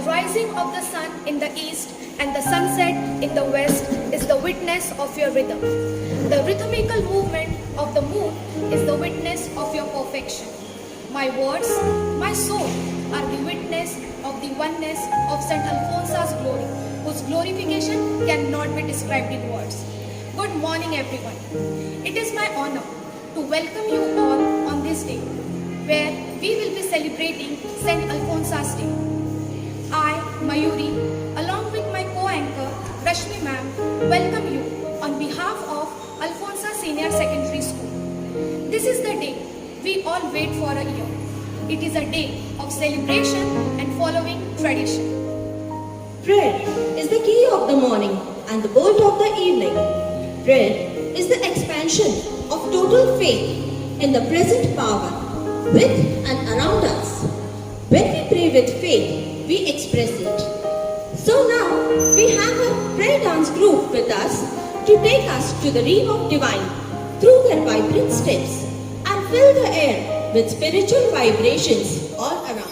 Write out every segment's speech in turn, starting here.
rising of the sun in the east and the sunset in the west is the witness of your rhythm. The rhythmical movement of the moon is the witness of your perfection. My words, my soul are the witness of the oneness of St. Alphonsus' glory, whose glorification cannot be described in words. Good morning, everyone. It is my honor to welcome you all on this day, where we will be celebrating St. Alphonsus' Day. I, Mayuri, along with my co-anchor, Rashmi ma'am, welcome you on behalf of Alphonsus Senior Secondary School. This is the day we all wait for a year. It is a day of celebration and following tradition. Prayer is the key of the morning and the bolt of the evening. Prayer is the expansion of total faith in the present power with and around us. When we pray with faith, we express it. So now we have a prayer dance group with us to take us to the realm of divine through their vibrant steps and fill the air with spiritual vibrations all around.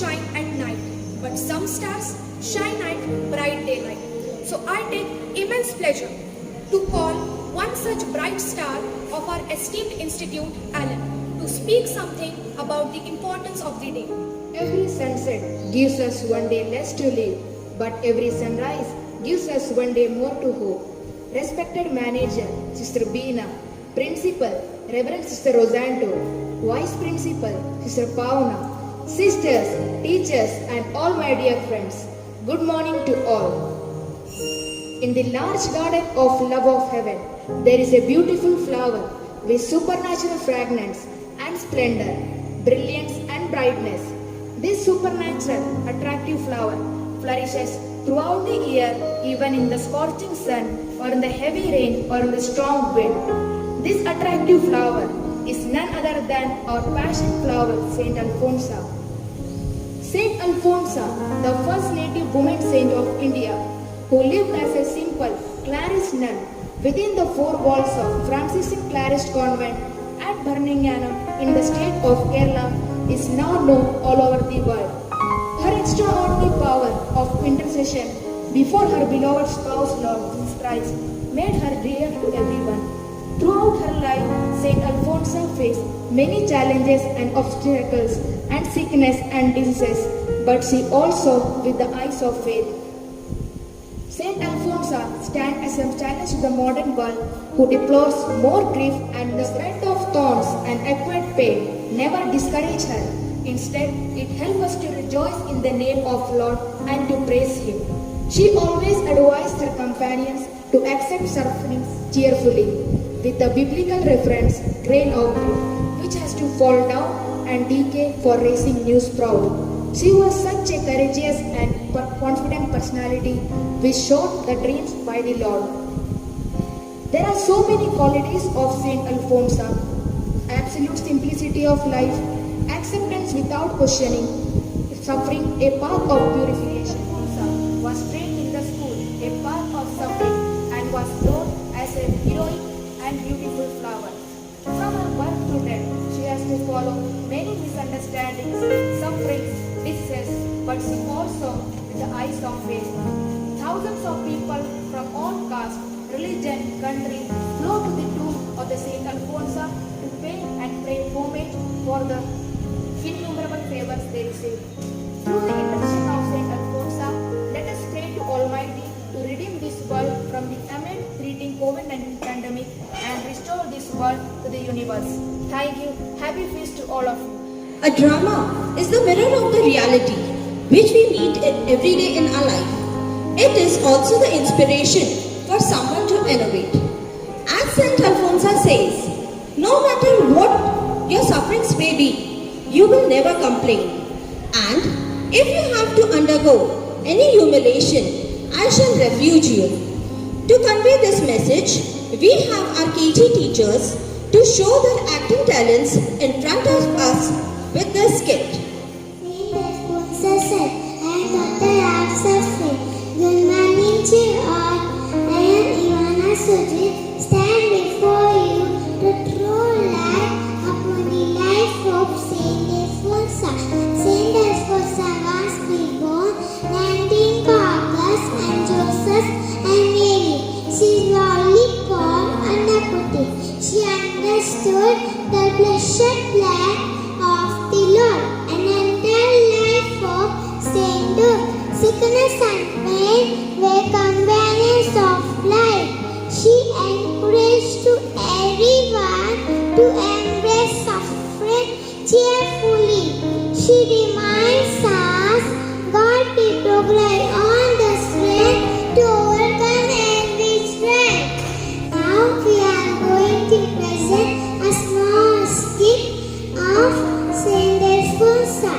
Shine at night, but some stars shine at bright daylight. So I take immense pleasure to call one such bright star of our esteemed institute, Alan, to speak something about the importance of the day. Every sunset gives us one day less to live, but every sunrise gives us one day more to hope. Respected manager, Sister Beena, Principal, Reverend Sister Rosanto, Vice Principal, Sister Pauna, sisters, teachers and all my dear friends, good morning to all. In the large garden of love of heaven, there is a beautiful flower with supernatural fragrance and splendor, brilliance and brightness. This supernatural, attractive flower flourishes throughout the year, even in the scorching sun or in the heavy rain or in the strong wind. This attractive flower is none other than our passion flower, Saint Alphonsa. Saint Alphonsa, the first native woman saint of India, who lived as a simple Clarist nun within the four walls of Franciscan Clarist convent at Birmingham in the state of Kerala, is now known all over the world. Her extraordinary power of intercession before her beloved spouse Lord Jesus Christ made her dear to everyone. Throughout her life, Saint Alphonsa faced many challenges and obstacles and sickness and diseases, but she also with the eyes of faith. Saint Alphonsa stands as a challenge to the modern world who deplores more grief and the spread of thorns and acquired pain. never discourage her. Instead, it helps us to rejoice in the name of Lord and to praise Him. She always advised her companions to accept sufferings cheerfully, with the biblical reference, grain of wheat, which has to fall down and decay for raising new sprout. She was such a courageous and confident personality which showed the dreams by the Lord. There are so many qualities of Saint Alphonsa: absolute simplicity of life, acceptance without questioning, suffering a path of purification. Alphonsa was trained in the school, a path of suffering, and was known as a heroic and beautiful flower. From her birth to death, she has to follow many misunderstandings, sufferings, distress, but she also with the eyes of faith. Thousands of people from all castes, religion, country flow to the tomb of the Saint Alphonsa to pay and pray homage for the innumerable favors they receive. Through the intercession of Saint Alphonsa, let us pray to Almighty to redeem this world from the imminent threatening COVID-19 pandemic and restore this world to the universe. Thank you. Happy feast to all of you. A drama is the mirror of the reality which we meet every day in our life. It is also the inspiration for someone to innovate. As Saint Alphonsa says, no matter what your sufferings may be, you will never complain. And if you have to undergo any humiliation, I shall refuge you. To convey this message, we have our KG teachers to show their acting talents in front of us with this skit. Saint Alphonsa said, I am Dr. Raf Safri. Good morning to all. I am Ivana Sujit, stand before you to throw light upon the life of Saint Alphonsa. Saint Alphonsa was reborn 19 August and Joseph and Mary. She is lovely called Annaputi. She understood the blessed plan of the Lord and entire life of sainthood. Sickness and pain were companions of life. She encouraged to everyone to embrace suffering cheerfully. She reminds us God will provide all the strength to overcome every strength. Now we are going to present a small skit of Saint Alphonsa.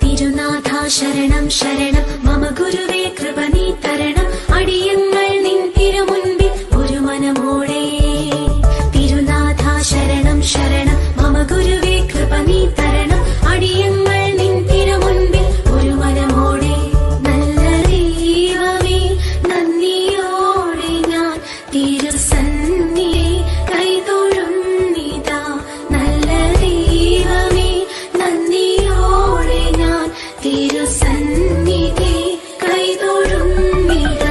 തിരുനാഥാ ശരണം ശരണം മമ ഗുരുവേ കൃപ നീ തരണം അടിയങ്ങൾ നിൻ തിരുമുൻപിൽ ഒരു മനമോടെ തിരുനാഥാ ശരണം ശരണം മമ ഗുരുവേ കൃപ നീ തരണം അടിയങ്ങൾ നിൻ തിരുമുൻപിൽ ഒരു മനമോടെ നല്ല ദൈവമേ നന്ദിയോടെ ഞാൻ തിരുസന്നിധി കൈതൊഴുന്നിതാ നല്ല ദൈവമേ നന്ദിയോടെ ഞാൻ തിരുസന്നിധി കൈതൊഴുന്നിതാ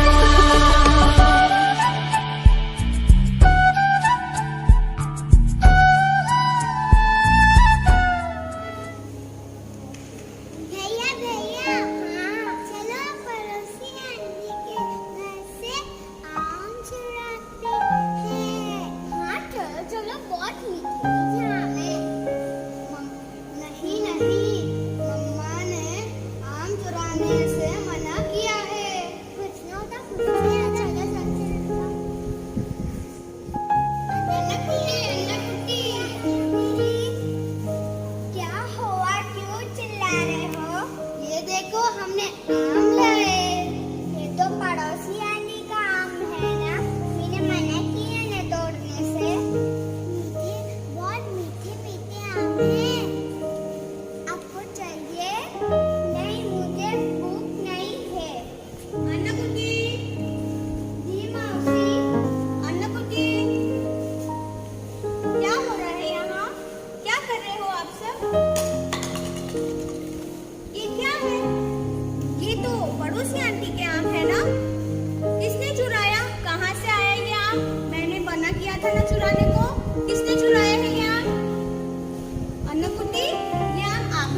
भैया भैया हाँ चलो पड़ोसी आंटी के घर से आम चुराते हैं। हाँ चलो चलो बहुत मीठी मीठी आम है। नहीं नहीं मम्मा ने आम चुराने से मना किया है। कुछ ना होता कुछ नहीं अच्छा लगा अन्नकुटी क्या हुआ क्यों चिल्ला रहे हो? ये देखो हमने आम लाए। ये तो पड़ोसी आंटी का आम है ना, मैंने मना किया ना तोड़ने से। मीठे बहुत मीठे मीठे आम हैं। आपको चाहिए? नहीं मुझे भूख नहीं है। अन्नकुटी जी मौसी अन्नकुटी क्या हो रहा है यहाँ? क्या कर रहे हो आप सब?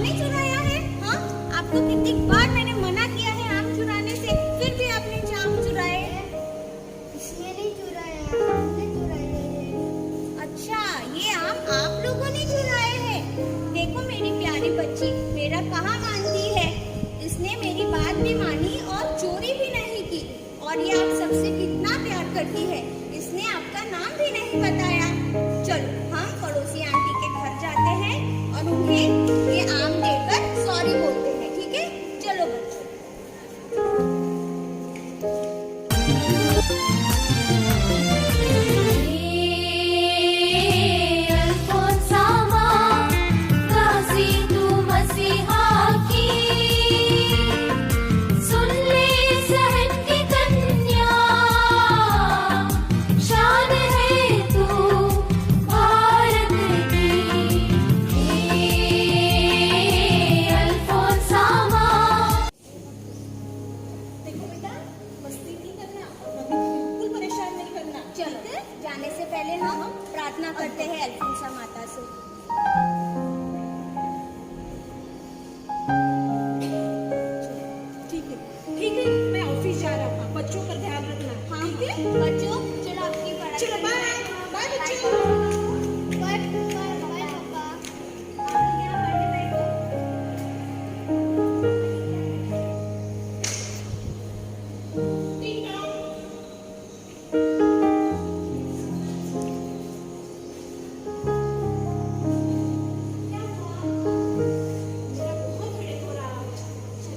आपने चुराया है? हाँ, आपको कितनी बार मैंने मना किया है आम चुराने से, फिर भी आपने आम चुराए। इसने नहीं चुराया, हमने चुराए हैं। अच्छा, ये आम आप लोगों ने चुराए हैं। देखो मेरी प्यारी बच्ची, मेरा कहाँ मानती है। इसने मेरी बात भी मानी और चोरी भी नहीं की। और ये आप सबसे कितना प्यार करती है। इसने आपका नाम भी नहीं बताया। चलो हम पड़ोसी आंटी के घर जाते हैं और उन्हें ये आम देकर सॉरी बोलते हैं, ठीक है? चलो बच्चों। अल्फोंसामा काजी तू मसीहा की सुन ले सहन की कन्या शान है तू भारत की अल्फोंसामा। देखो बेटा, मस्ती नहीं करना और मम्मी को बिल्कुल परेशान नहीं करना। चलो जाने से पहले हम प्रार्थना करते हैं अल्फोंसा माता से। ठीक है, मैं ऑफिस जा रहा हूँ, बच्चों का ध्यान रखना। हाँ बच्चों, चलो आपकी पढ़ाई चलो, बाय बाय बच्चों। बाय बाय बाय पापा। आप लोग यहाँ पढ़ने बैठो।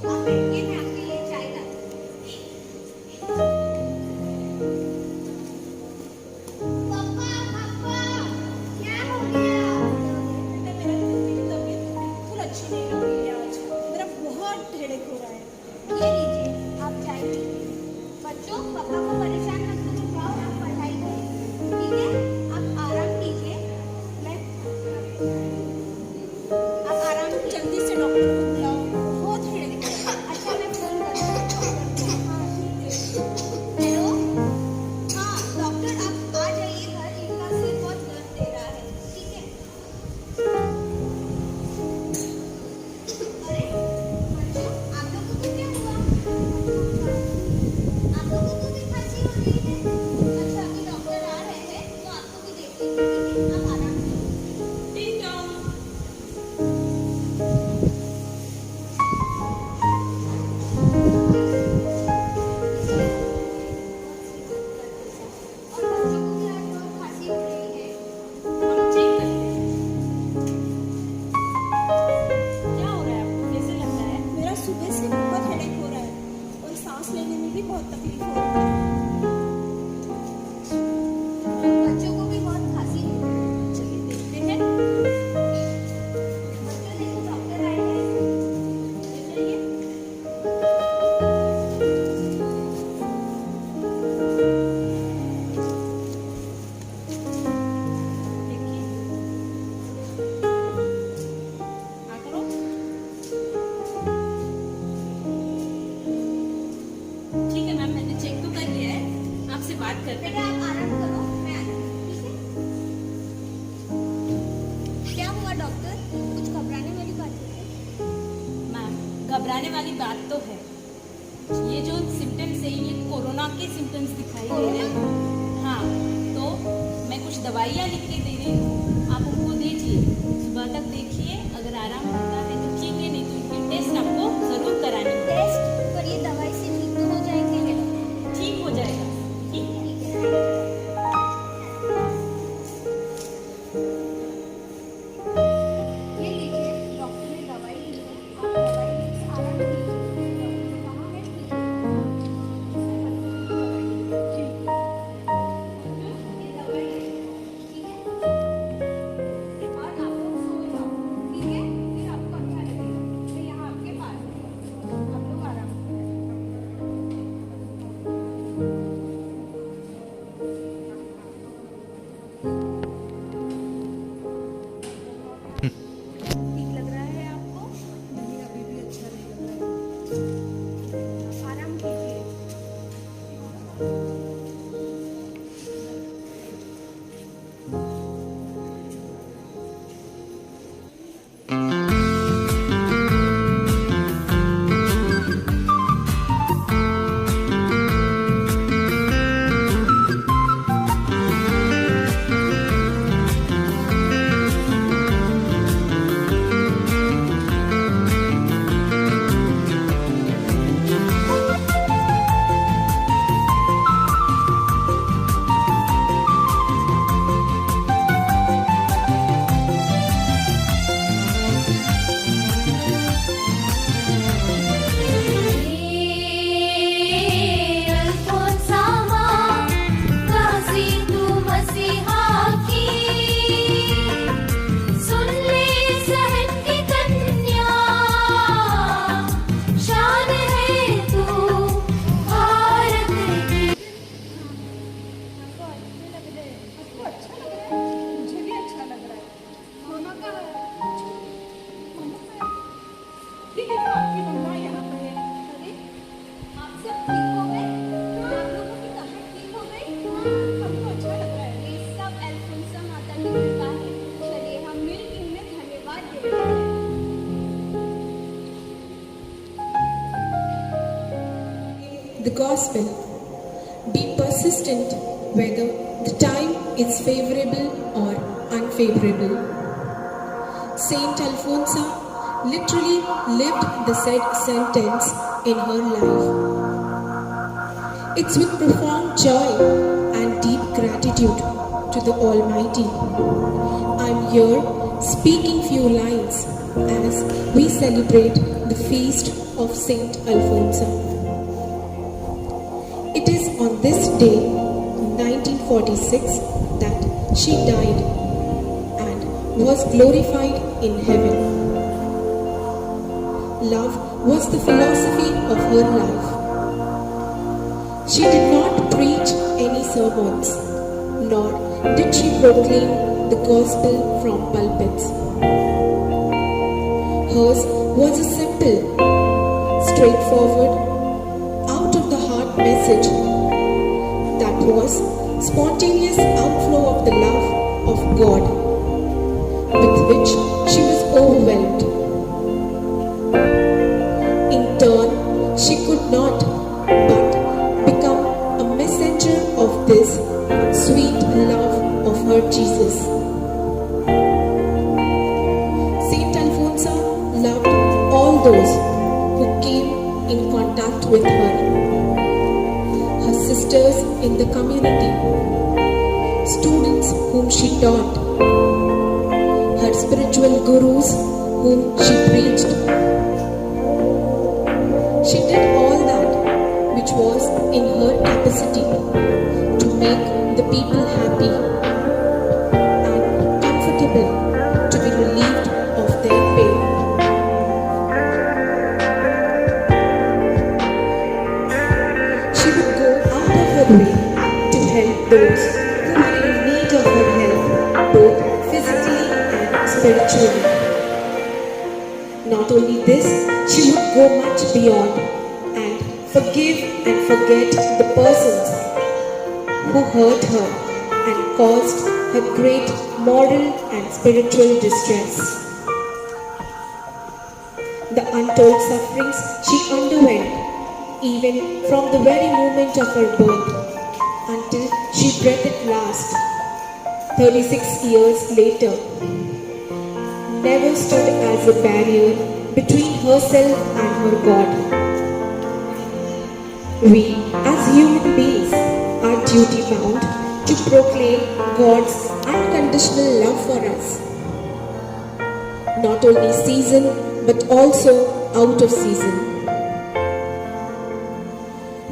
आप बैठिए, मैं आपके लिए चाय लाती पापा पापा, क्या हो गया? मेरी तबीयत बिल्कुल अच्छी नहीं लग रही है आज। मेरा बहुत हेडेक हो रहा है। हूँ। ये लीजिए, आप चाय पीजिए। बच्चों, पापा को परेशान मत करो, जाओ आप पढ़ाई करिए, ठीक है? आप आराम कीजिए। आप आराम कीजिए। जल्दी से डॉक्टर को बुलाओ, बहुत हेडेक हो रहा है। अच्छा, मैं फोन करती हूँ। हेलो, हाँ डॉक्टर, आप आ जाइए घर। इनका सिर बहुत दर्द दे रहा है, ठीक है? अरे बच्चों, आप लोगों को क्या हुआ? आप लोगों को भी खांसी हो रही है? अच्छा, अभी डॉक्टर आ रहे हैं तो आपको भी देखेंगे, ठीक है? आप आराम कीजिए। और बच्चों को भी आज बहुत खांसी हो रही है। हम चेक करते हैं। क्या हो रहा है आपको, कैसे लग रहा है? मेरा सुबह से बहुत हेडेक हो रहा है और सांस लेने में भी बहुत तकलीफ हो रही है। बच्चों को भी बहुत खांसी हो रही है। चलिए देखते हैं। बच्चों, देखो डॉक्टर आए हैं। चलिए। देखिए। हाँ, करो। ठीक है मैम, मैंने चेक तो कर लिया है। आपसे बात करते बेटा, हैं। आप आराम करो, मैं आती हूँ, ठीक है? क्या हुआ डॉक्टर? कुछ घबराने वाली बात है क्या? मैम, घबराने वाली बात तो है। ये जो सिम्टम्स है ये कोरोना के सिम्टम्स दिखाई दे रहे हैं। हाँ, तो मैं कुछ दवाइयाँ लिख के दे रही हूँ, आप उनको दीजिए। सुबह तक देखिए, अगर आराम होता है तो ठीक है, नहीं तो इनके टेस्ट आपको ज़रूर करानी है। टेस्ट? पर ये दवाई से ठीक तो हो जाएंगे क्या? ठीक हो जाएगा। ठीक है। ठीक है। ये लीजिए, डॉक्टर ने दवाई दी है। आप दवाई लेके आराम कीजिए। डॉक्टर ने कहा है ठीक है। ये दवाई लीजिए, ठीक है? और आप लोग सो जाओ, ठीक है? the gospel. Be persistent whether the time is favorable or unfavorable. Saint Alphonsa literally lived the said sentence in her life. It's with profound joy and deep gratitude to the Almighty I'm here speaking few lines as we celebrate the feast of Saint Alphonsa. It is on this day, 1946, that she died and was glorified in heaven. Love was the philosophy of her life. She did not preach any sermons, nor did she proclaim the gospel from pulpits. Hers was a simple, straightforward, out of the heart message that was spontaneous outflow of the love of God with which she was overwhelmed. In turn, she could not but become a messenger of this sweet love of her Jesus. Saint Alphonsa loved all those who came in contact with her. Her sisters in the community, students whom she taught, her spiritual gurus whom she preached. She did all that which was in her capacity to make the people happy and comfortable, to be relieved of their pain. She would go out of her way to help those who were in need of her help, both physically and spiritually. Not only this, she would go much beyond and forgive and forget the persons who hurt her and caused her great moral and spiritual distress. The untold sufferings she underwent, even from the very moment of her birth until she breathed last, 36 years later, never stood as a barrier between herself and her God. We, as human beings, are duty bound to proclaim God's unconditional love for us, not only season but also out of season.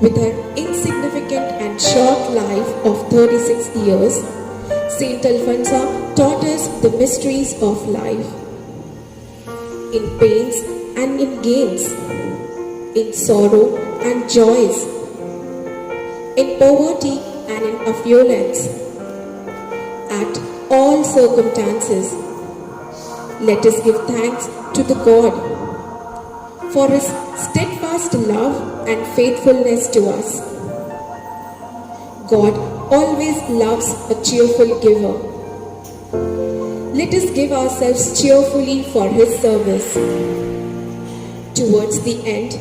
With her insignificant and short life of 36 years, Saint Alphonsa taught us the mysteries of life. In pains and in gains, in sorrow and joys, in poverty and in affluence, at all circumstances, let us give thanks to the God for His steadfast love and faithfulness to us. God always loves a cheerful giver. Let us give ourselves cheerfully for His service. Towards the end,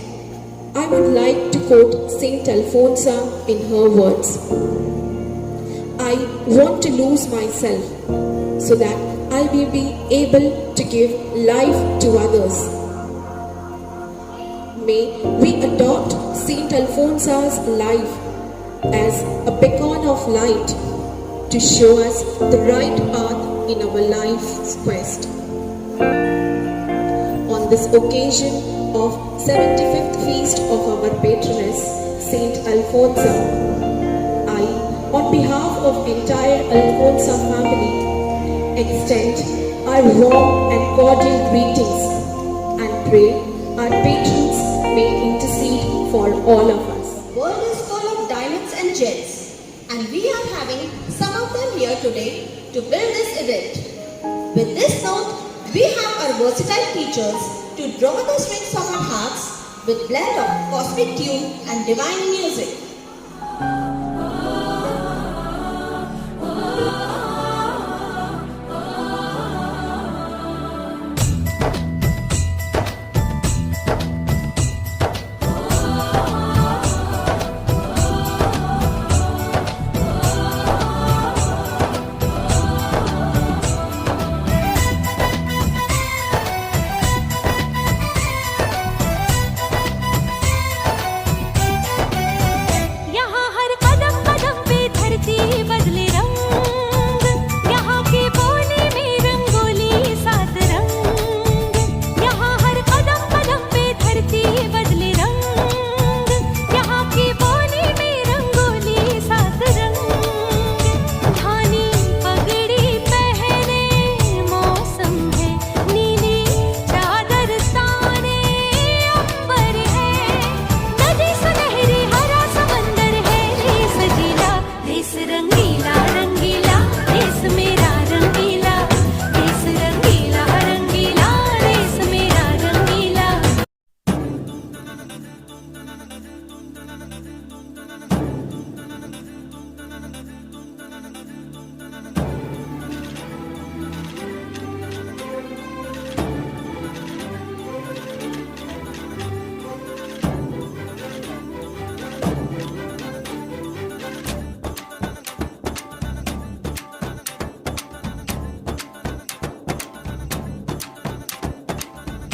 I would like to quote Saint Alphonsa in her words. I want to lose myself so that I will be able to give life to others. May we adopt Saint Alphonsa's life as a beacon of light to show us the right path in our life's quest. On this occasion of 75th feast of our patroness, Saint Alphonsa, I, on behalf of entire Alphonsa family, extend our warm and cordial greetings and pray our patrons may intercede for all of us. World is full of diamonds and gems, and we are having some of them here today to build this event. With this note, we have our versatile teachers to draw the strings of our hearts with blend of cosmic tune and divine music.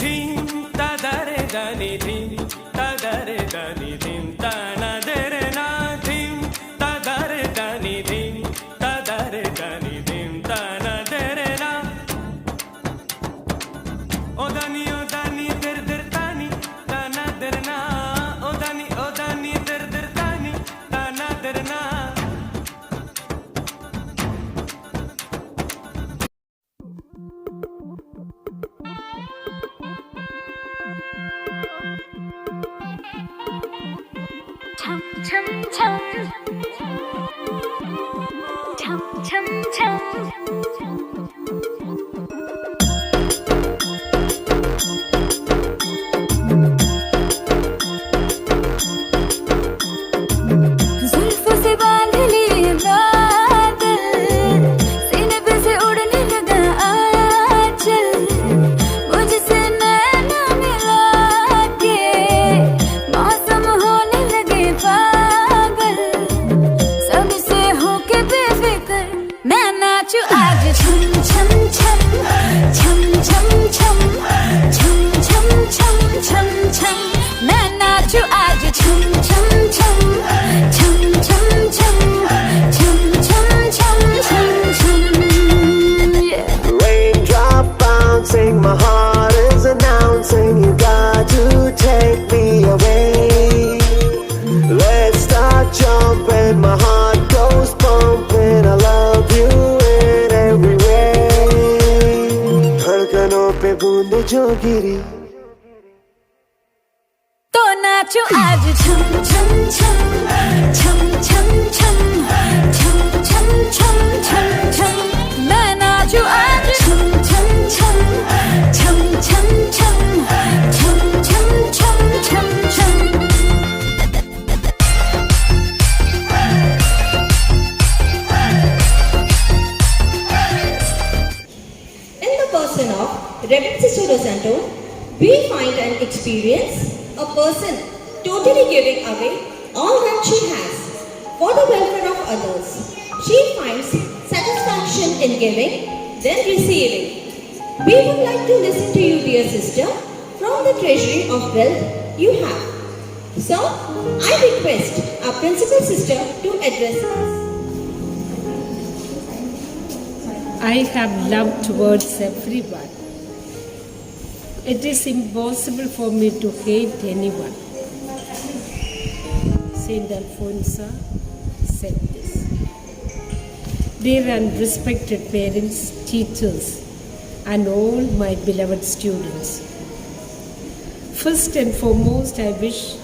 धीम तदरे दनि धीम तदरे दनि धीम तना दरे ना धीम तदरे दनि धीम तदरे दनि धीम तना दरे ना ओ दनि दर दर तानी तना दर ना ओ दनि दर दर तानी तना दर ना Chum chum chum. Chum chum chum. जुल्फों से बांध लिए बादल, सीने पे से उड़ने लगा आंचल, मुझसे नैना मिला के मौसम होने लगे पागल, सबसे होके बेफिक्र मैं नाचूं आज छम छम छम छम छम छम छम छम छम छम छम मैं नाचूं आज छम छम छम छम छम छम छम छम छम छम छम yeah. Raindrop bouncing, my heart is announcing you got to take me away. Let's start jumping, my heart goes pumping. I love you in every way. धड़कनों पे बूंद जो गिरी तो नाचो आज छम छम छम छम छम छम छम छम छम छम छम मैं नाचो आज छम छम छम छम छम छम छम छम छम छम छम In the person of Reverend Sister Rosanto, we find and experience a person totally giving away all that she has for the welfare of others. She finds satisfaction in giving, then receiving. We would like to listen to you, dear sister, from the treasury of wealth you have. So, I request our principal sister to address us. I have love towards everyone. It is impossible for me to hate anyone. Saint Alphonsa said this. Dear and respected parents, teachers, and all my beloved students, first and foremost, I wish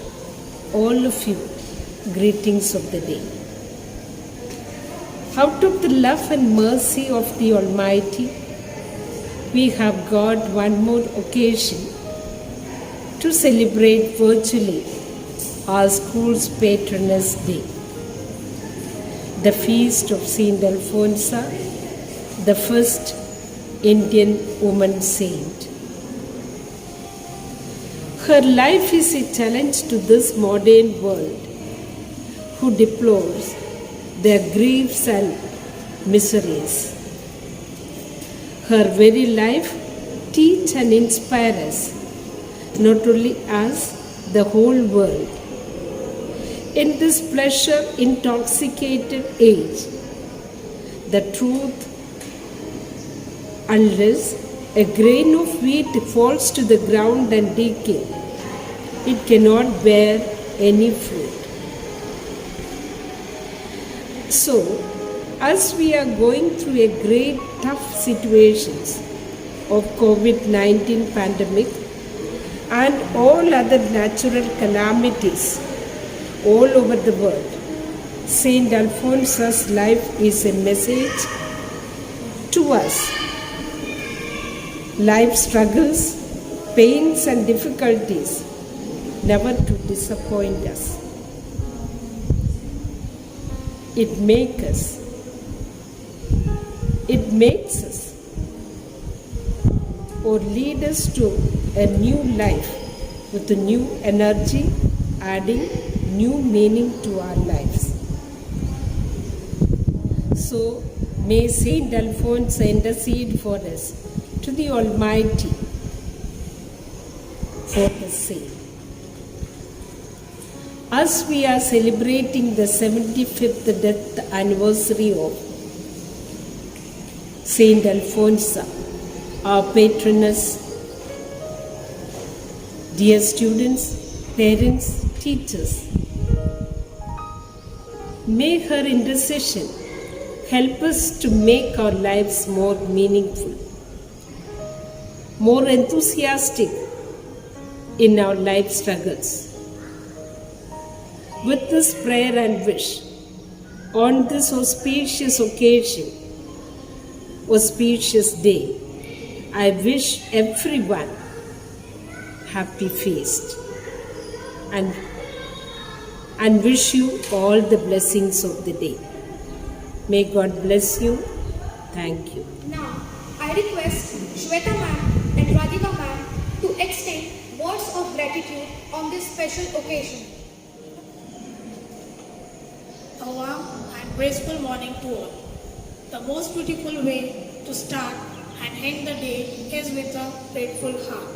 all of you greetings of the day. Out of the love and mercy of the Almighty, we have got one more occasion to celebrate virtually our school's Patroness Day, the feast of Saint Alphonsa, the first Indian woman saint. Her life is a challenge to this modern world who deplores their griefs and miseries. Her very life teach and inspire us, not only us, the whole world. In this pleasure intoxicated age, the truth, unless a grain of wheat falls to the ground and decay, it cannot bear any fruit. So, as we are going through a great tough situations of COVID-19 pandemic and all other natural calamities all over the world, Saint Alphonsa's life is a message to us. Life struggles, pains and difficulties never to disappoint us. It makes us or lead us to a new life with a new energy, adding new meaning to our lives. So may Saint Alphonse intercede for us to the Almighty for the same. As we are celebrating the 75th death anniversary of Saint Alphonsa, our patroness, dear students, parents, teachers, may her intercession help us to make our lives more meaningful, more enthusiastic in our life struggles. With this prayer and wish, on this auspicious occasion, auspicious day, I wish everyone happy feast and wish you all the blessings of the day. May God bless you. Thank you. Now, I request Shweta ma'am and Radhika ma'am to extend words of gratitude on this special occasion. A warm and graceful morning to all. The most beautiful way to start and end the day is with a grateful heart.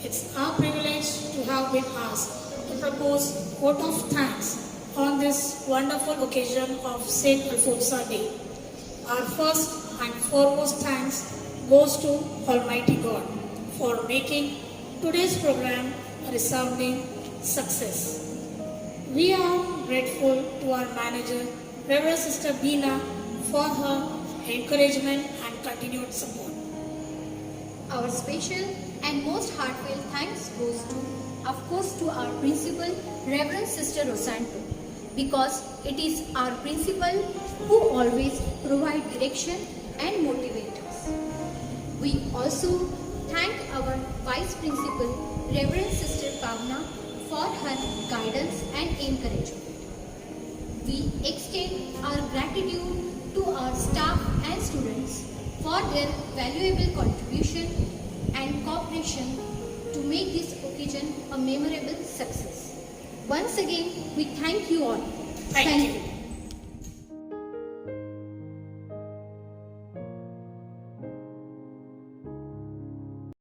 It's our privilege to have been asked to propose vote of thanks on this wonderful occasion of Saint Alphonsa Day. Our first and foremost thanks goes to Almighty God for making today's program a resounding success. We are grateful to our manager, Reverend Sister Beena, for her encouragement and continued support. Our special and most heartfelt thanks goes to, of course, to our principal, Reverend Sister Rosanto, because it is our principal who always provide direction and motivate us. We also thank our vice principal, Reverend Sister Pavna, for her guidance and encouragement. We extend our gratitude to our staff and students for their valuable contribution and cooperation to make this occasion a memorable success. Once again, we thank you all. Thank you.